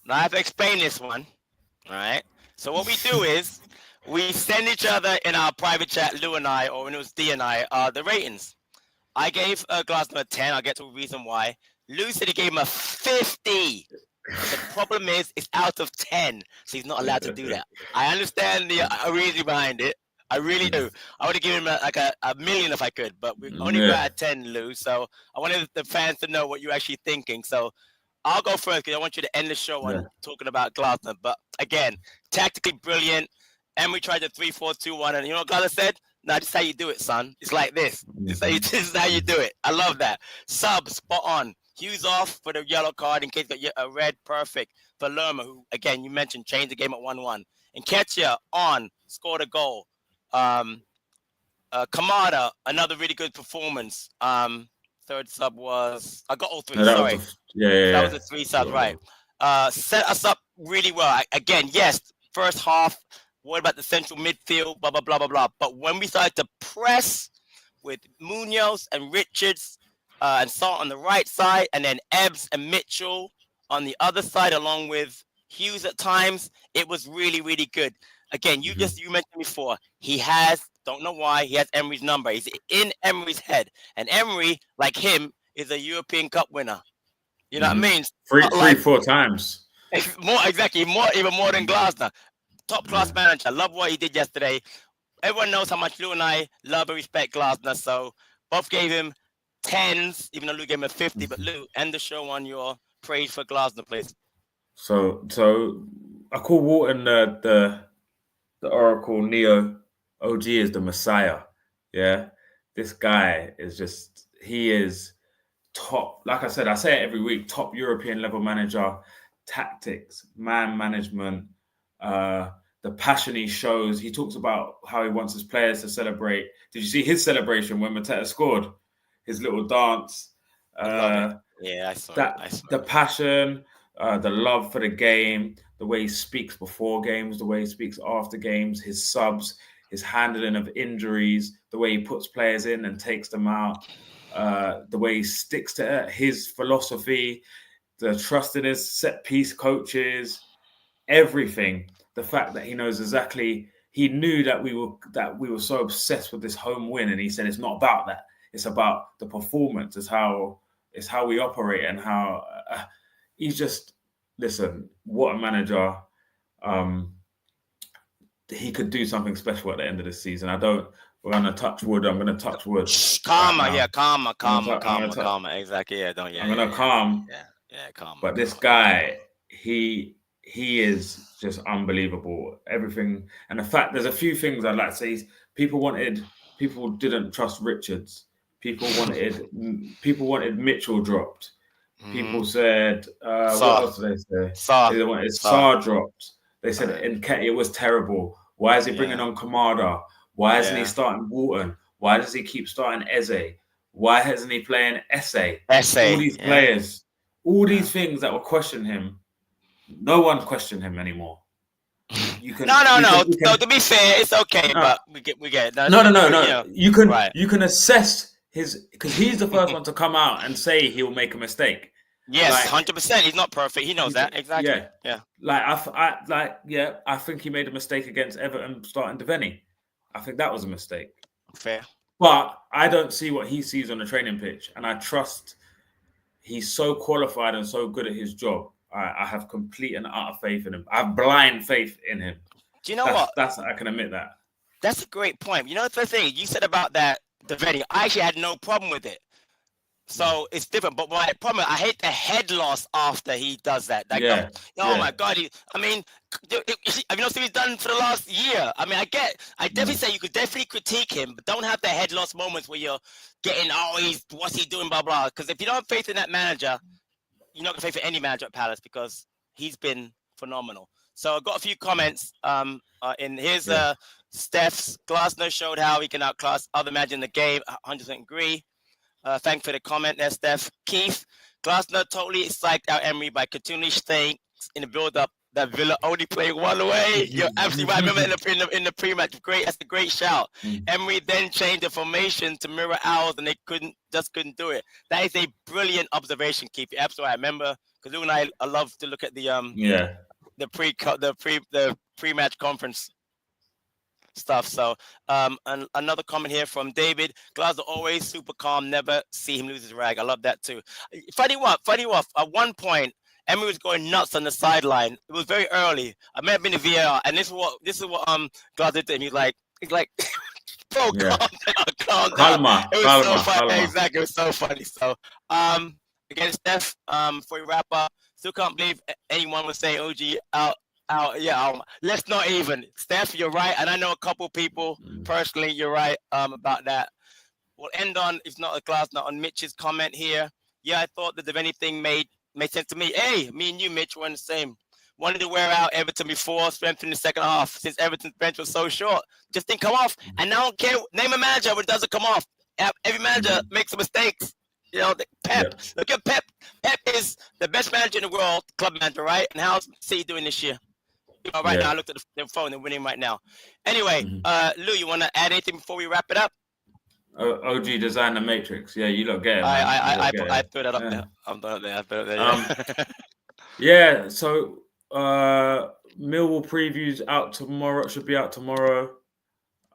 Now I have to explain this one. All right. So what we do is we send each other in our private chat, Lou and I, or when it was D and I, the ratings. I gave Glasner a 10. I'll get to a reason why. Lou said he gave him a 50. The problem is it's out of 10, so he's not allowed to do that. I understand the reason behind it. I really do. I would have given him a million if I could, but we only got at 10, Lou. So I wanted the fans to know what you're actually thinking. So I'll go first because I want you to end the show on talking about Glasner. But again, tactically brilliant. And we tried the 3-4-2-1, and you know what Glasner said? No, this is how you do it, son. It's like this. This is how you do it. I love that. Sub, spot on. Hughes off for the yellow card in case you got a red, perfect. For Lerma, who, again, you mentioned, changed the game at 1-1. Nketiah on, scored a goal. Kamada, another really good performance. Third sub was... I got all three, sorry. That was the three subs, right. Set us up really well. Again, yes, first half, what about the central midfield, blah, blah, blah, blah, blah. But when we started to press with Munoz and Richards and Sarr on the right side, and then Ebbs and Mitchell on the other side, along with Hughes at times, it was really, really good. Again, you mentioned before, he has, don't know why, he has Emery's number. He's in Emery's head. And Emery, like him, is a European Cup winner. You know what I mean? Four times. Even more than Glasner. Top class manager. Love what he did yesterday. Everyone knows how much Lou and I love and respect Glasner. So both gave him 10s, even though Lou gave him a 50. But Lou, end the show on your praise for Glasner, please. So I call Wharton the Oracle Neo. OG is the Messiah. Yeah. This guy is he is top. Like I said, I say it every week, top European level manager, tactics, man management, the passion he shows. He talks about how he wants his players to celebrate. Did you see his celebration when Mateta scored? His little dance. Yeah, I saw that. The passion. the love for the game, the way he speaks before games, the way he speaks after games, his subs, his handling of injuries, the way he puts players in and takes them out, the way he sticks to his philosophy, the trust in his set piece coaches, everything. The fact that he knows exactly, he knew that we were so obsessed with this home win, and he said it's not about that. It's about the performance. It's how we operate, and how he's just, listen. What a manager! He could do something special at the end of the season. We're gonna touch wood. I'm gonna touch wood. Calma, Right now. yeah, calma. Exactly, yeah, don't, yeah. I'm gonna calm. Yeah, calm. But this guy, he is just unbelievable. Everything, and the fact, there's a few things I'd like to say. People didn't trust Richards. People wanted Mitchell dropped. People said, what else did they say? They wanted Sarr dropped. They said Nketiah was terrible. Why is he bringing on Kamada? Why isn't he starting Wharton? Why does he keep starting Eze? Why hasn't he playing Esse? All these players, all these things that were questioning him, no one questioned him anymore. No. To be fair, it's okay, but we get that. No. You can assess because he's the first one to come out and say he'll make a mistake. Yes, 100%. He's not perfect. He knows that exactly. Yeah. I think he made a mistake against Everton starting Devaney. I think that was a mistake. Fair. But I don't see what he sees on the training pitch, and I trust he's so qualified and so good at his job. I have complete and utter faith in him. I have blind faith in him. Do you know what? I can admit that. That's a great point. You know the thing you said about that Devaney, I actually had no problem with it. So it's different, but my problem, I hate the head loss after he does that. My God! Have you not seen what he's done for the last year? I mean, I definitely say you could definitely critique him, but don't have the head loss moments where you're getting, what's he doing, blah blah. Because if you don't have faith in that manager, you're not gonna faith in any manager at Palace because he's been phenomenal. So I got a few comments. Steph's Glasner showed how he can outclass other managers in the game. 100% agree. Thanks for the comment there, Steph. Keith, Glasner totally psyched out Emery by continually staying in the build-up that Villa only playing one away. You're absolutely right. I remember in the pre-match, that's a great shout. Emery then changed the formation to mirror ours, and they couldn't do it. That is a brilliant observation, Keith. You're absolutely right. I remember because Lou and I love to look at the pre-match conference stuff. So and another comment here from David. Glasner always super calm, never see him lose his rag. I love that too. Funny what at one point Emery was going nuts on the sideline. It was very early. I may have been in VAR, and this is what Glasner did to him. He's like bro, calm down. It was so funny. Exactly, it was so funny. So again, Steph, before we wrap up, still can't believe anyone was saying OG out. Let's not even. Steph, you're right, and I know a couple people personally. You're right about that. We'll end on, if not a Glasner, on Mitch's comment here. Yeah, I thought that if anything made sense to me. Hey, me and you, Mitch, were in the same. Wanted to wear out Everton before, strengthen the second half since Everton's bench was so short. Just didn't come off, and I don't care. Name a manager when it doesn't come off. Every manager makes some mistakes. You know, Pep. Yeah. Look at Pep. Pep is the best manager in the world, club manager, right? And how's City doing this year? Now I looked at the phone. They're winning right now. Anyway, Lou, you want to add anything before we wrap it up? OG design the Matrix. Yeah, you look get it. I put that up there. I'm done there. I put it there. Yeah. So Millwall previews out tomorrow. Should be out tomorrow.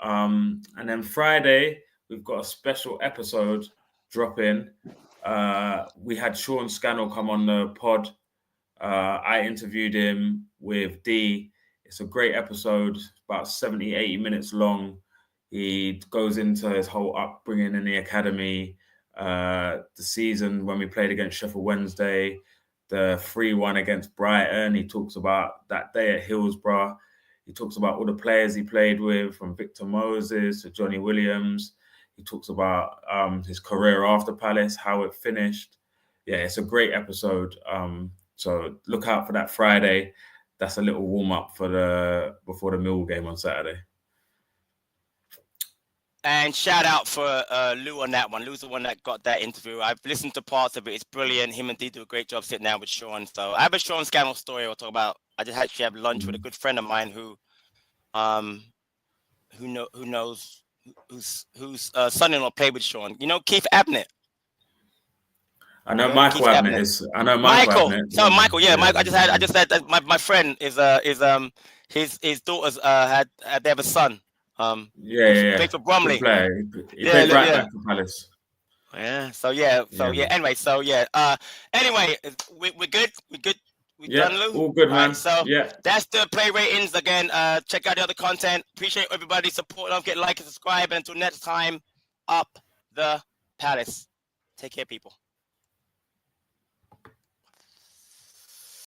And then Friday we've got a special episode dropping. We had Sean Scannell come on the pod. I interviewed him with D. It's a great episode, about 70, 80 minutes long. He goes into his whole upbringing in the academy, the season when we played against Sheffield Wednesday, the 3-1 against Brighton. He talks about that day at Hillsborough. He talks about all the players he played with, from Victor Moses to Johnny Williams. He talks about his career after Palace, how it finished. Yeah, it's a great episode. So look out for that Friday. That's a little warm up before the Millwall game on Saturday. And shout out for Lou on that one. Lou's the one that got that interview. I've listened to parts of it. It's brilliant. Him and Dee do a great job sitting down with Sean. So I have a Sean Scannell story I'll talk about. I just actually have lunch with a good friend of mine whose son-in-law played with Sean. You know Keith Abnett. I know Michael Abnett is. I know Michael Abnett. So Michael, yeah, Michael. I just had my friend is his daughters they have a son. Yeah. Played for Bromley. He played right back for Palace. Yeah. Anyway, anyway, we're good. We're done, Lou. All good, man. Right, so yeah, that's the play ratings. Again, check out the other content. Appreciate everybody's support. Don't forget to like and subscribe. And until next time, up the Palace. Take care, people.